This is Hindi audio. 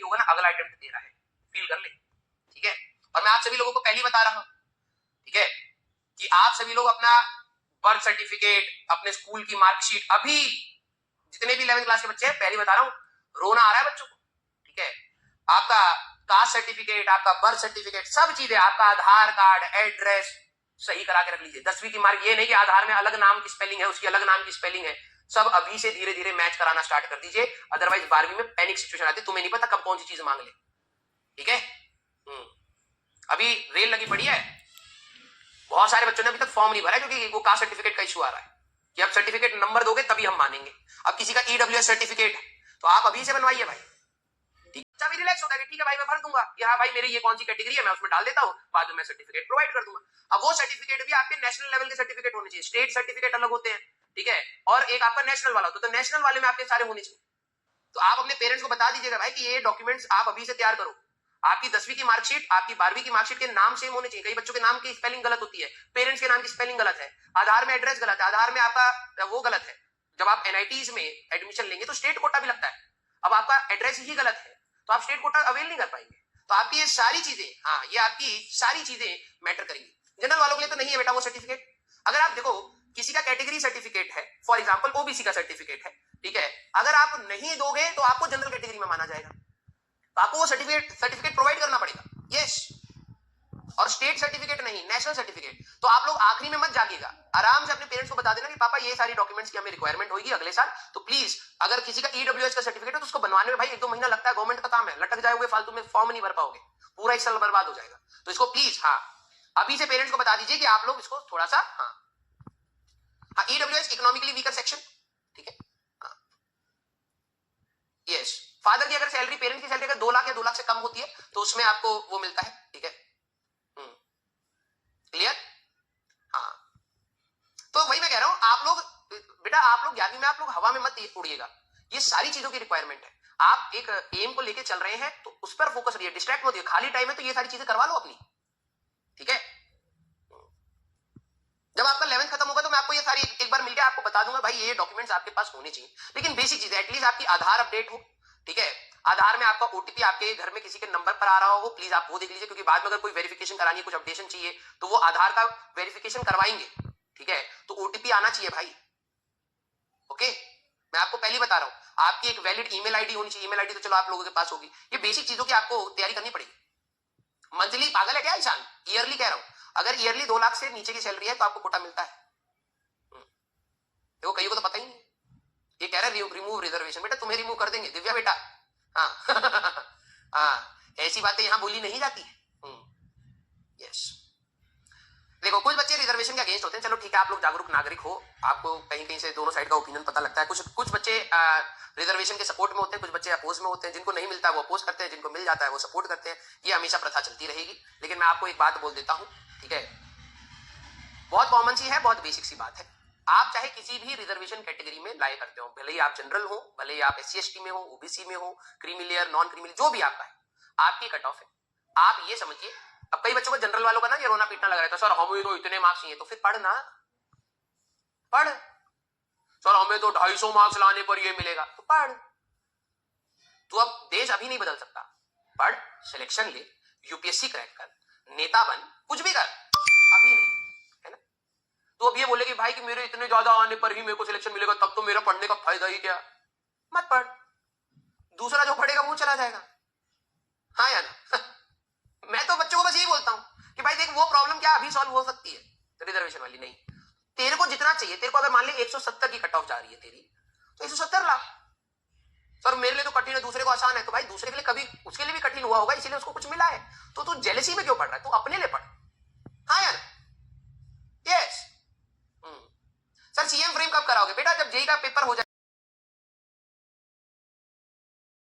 होगा ना, अगला अटेम्प्ट दे रहा है, फील कर ले, ठीक है। और मैं आप सभी लोगों को पहले बता रहा हूं, ठीक है, कि आप सभी लोग अपना बर्थ सर्टिफिकेट, अपने स्कूल की मार्कशीट, अभी जितने भी 11th क्लास के बच्चे हैं, पहले बता रहा हूं, रोना आ रहा है बच्चों को, ठीक है। आपका कास्ट सर्टिफिकेट, आपका बर्थ सर्टिफिकेट, सब चीजें, आपका आधार कार्ड, एड्रेस सही करा के रख लीजिए। 10वीं की मार्क, ये नहीं कि आधार में अलग नाम की स्पेलिंग है, उसकी अलग नाम की स्पेलिंग है, सब अभी से धीरे धीरे मैच कराना स्टार्ट कर दीजिए, अदरवाइज 12वीं में पैनिक सिचुएशन आती है, तुम्हें नहीं पता कब कौन सी चीज मांग ले, ठीक है। अभी रेल लगी पड़ी है, बहुत सारे बच्चों ने अभी तक फॉर्म नहीं भरा क्योंकि वो कास्ट सर्टिफिकेट का इशू आ रहा है कि अब सर्टिफिकेट नंबर दोगे तभी हम मानेंगे। अब किसी का ईडब्ल्यूएस सर्टिफिकेट तो आप अभी से बनवाइए भाई, बच्चा भी रिलैक्स होता है कि ठीक है भाई मैं भर दूंगा कि हाँ भाई मेरी ये कौन सी कैटेगरी है, मैं उसमें डाल देता हूँ, बाद में मैं सर्टिफिकेट प्रोवाइड कर दूंगा। अब वो सर्टिफिकेट भी आपके नेशनल लेवल के सर्टिफिकेट होने चाहिए, स्टेट सर्टिफिकेट अलग होते हैं, ठीक है, और एक आपका नेशनल वाला होता है, तो नेशनल वाले में आपके सारे होने चाहिए। तो आप अपने पेरेंट्स को बता दीजिएगा भाई कि ये डॉक्यूमेंट्स आप अभी से तैयार करो। आपकी 10वीं की मार्कशीट, आपकी 12वीं की मार्कशीट के नाम सेम होने चाहिए, कई बच्चों के नाम की स्पेलिंग गलत होती है, पेरेंट्स के नाम की स्पेलिंग गलत है, आधार में एड्रेस गलत है, आधार में आपका वो गलत है। जब आप एनआईटीज में एडमिशन लेंगे तो स्टेट कोटा भी लगता है, अब आपका एड्रेस ही गलत है तो आप स्टेट कोटा अवेल नहीं कर पाएंगे। तो आपकी ये सारी चीजें, हाँ ये आपकी सारी चीजें मैटर करेंगी। जनरल वालों के लिए तो नहीं है बेटा वो सर्टिफिकेट। अगर आप देखो किसी का कैटेगरी सर्टिफिकेट है, फॉर एग्जाम्पल ओबीसी का सर्टिफिकेट है, ठीक है, अगर आप नहीं दोगे तो आपको जनरल कैटेगरी में माना जाएगा, तो आपको वो सर्टिफिकेट प्रोवाइड करना पड़ेगा, यस। और स्टेट सर्टिफिकेट नहीं, नेशनल सर्टिफिकेट। तो आप लोग आखिरी में मत जागिएगा, आराम से अपने पेरेंट्स को बता देना कि पापा ये सारी डॉक्यूमेंट्स की हमें रिक्वायरमेंट होगी अगले साल, तो प्लीज अगर किसी का ईडब्ल्यूएस का सर्टिफिकेट है तो उसको बनवाने में भाई 1-2 महीना लगता है, गवर्नमेंट का काम है, लटक जाओगे फालतू में, फॉर्म नहीं भर पाओगे, पूरा एक साल बर्बाद हो जाएगा। तो इसको प्लीज हाँ अभी से पेरेंट्स को बता दीजिए कि आप लोग इसको थोड़ा सा हाँ ईडब्ल्यूएस इकोनॉमिकली वीकर सेक्शन, ठीक है, यस। फादर की अगर सैलरी, पेरेंट्स की सैलरी अगर 2 लाख या 2 लाख से कम होती है तो उसमें आपको वो मिलता है, ठीक है, क्लियर, हाँ। तो वही मैं कह रहा हूं, आप लोग बेटा, आप लोग 11वीं में आप लोग हवा में मत उड़िएगा, ये सारी चीजों की रिक्वायरमेंट है। आप एक एम को लेके चल रहे हैं तो उस पर फोकस रहिए, डिस्ट्रैक्ट मत होइए, खाली टाइम में तो ये सारी चीजें करवा लो अपनी, ठीक है। जब आपका 11th खत्म होगा तो मैं आपको ये सारी एक बार मिलकर आपको बता दूंगा भाई ये डॉक्यूमेंट्स आपके पास होने चाहिए, लेकिन बेसिक चीज एटलीस्ट आपकी आधार अपडेट हो, ठीक है, आधार में आपका ओटीपी आपके घर में किसी के नंबर पर आ रहा हो, प्लीज आप वो देख लीजिए, क्योंकि बाद में अगर कोई वेरिफिकेशन करानी है, कुछ अपडेशन चाहिए तो वो आधार का वेरिफिकेशन करवाएंगे, ठीक है, तो ओटीपी आना चाहिए भाई, ओके। मैं आपको पहले बता रहा हूं, आपकी एक वैलिड ईमेल आईडी होनी चाहिए, ईमेल आईडी तो चलो आप लोगों के पास होगी, ये बेसिक चीजों की आपको तैयारी करनी पड़ेगी। मंथली पागल है क्या ईशान, ईयरली कह रहा हूं, अगर ईयरली 2 लाख से नीचे की सैलरी है तो आपको कोटा मिलता है, देखो कई को तो पता ही नहीं, ये कह रहा है रिमूव रिजर्वेशन, बेटा तुम्हें रिमूव कर देंगे दिव्या बेटा, हाँ हाँ ऐसी बातें यहां बोली नहीं जाती है, यस। देखो कुछ बच्चे रिजर्वेशन के अगेंस्ट होते हैं, चलो ठीक है आप लोग जागरूक नागरिक हो, आपको कहीं कहीं से दोनों साइड का ओपिनियन पता लगता है, कुछ बच्चे रिजर्वेशन के सपोर्ट में होते हैं, कुछ बच्चे अपोज में होते हैं, जिनको नहीं मिलता वो अपोज करते हैं, जिनको मिल जाता है वो सपोर्ट करते हैं, ये हमेशा प्रथा चलती रहेगी। लेकिन मैं आपको एक बात बोल देता हूं, ठीक है, बहुत कॉमन सी है, बहुत बेसिक सी बात है, आप चाहे किसी भी रिजर्वेशन कैटेगरी में लाए करते हो, भले ही आप जनरल हो, भले ही आप SC/ST में हो, ओबीसी में हो, creamy layer, non creamy layer, जो भी आपका है, आपकी कट ऑफ है। आप ये समझिए, अब कई बच्चों को जनरल वालों का ना ये रोना पीटना लग रहा है, सर हमें तो इतने मार्क्स चाहिए, तो फिर पढ़ना, पढ़, सर हमें तो 250 मार्क्स लाने पर ये मिलेगा, तो पढ़। तो अब देश अभी नहीं बदल सकता, पढ़, सिलेक्शन ले, यूपीएससी क्रैक कर, नेता बन, कुछ भी कर, अभी नहीं, है ना। तो अब ये बोले कि भाई कि मेरे इतने ज्यादा आने पर ही मेरे को सिलेक्शन मिलेगा, तब तो मेरा पढ़ने का फायदा ही क्या, मत पढ़, दूसरा जो पढ़ेगा वो चला जाएगा, हाँ या ना। मैं तो बच्चों को बस यही बोलता हूं कि भाई देख वो प्रॉब्लम क्या अभी सॉल्व हो सकती है, रिजर्वेशन वाली नहीं, तेरे को जितना चाहिए, तेरे को अगर मान ले 170 की कट ऑफ जा रही है तेरी, तो 170 ला, सर मेरे लिए तो कठिन है, दूसरे को आसान है, तो भाई दूसरे के लिए कभी उसके लिए भी कठिन हुआ होगा, इसीलिए उसको कुछ मिला है, तो तू जेलसी में क्यों पढ़ रहा है, तू अपने लिए पढ़, हाँ यार, यस। सर सीएम फ्रेम कब कराओगे बेटा, जब जेई का पेपर हो जाए।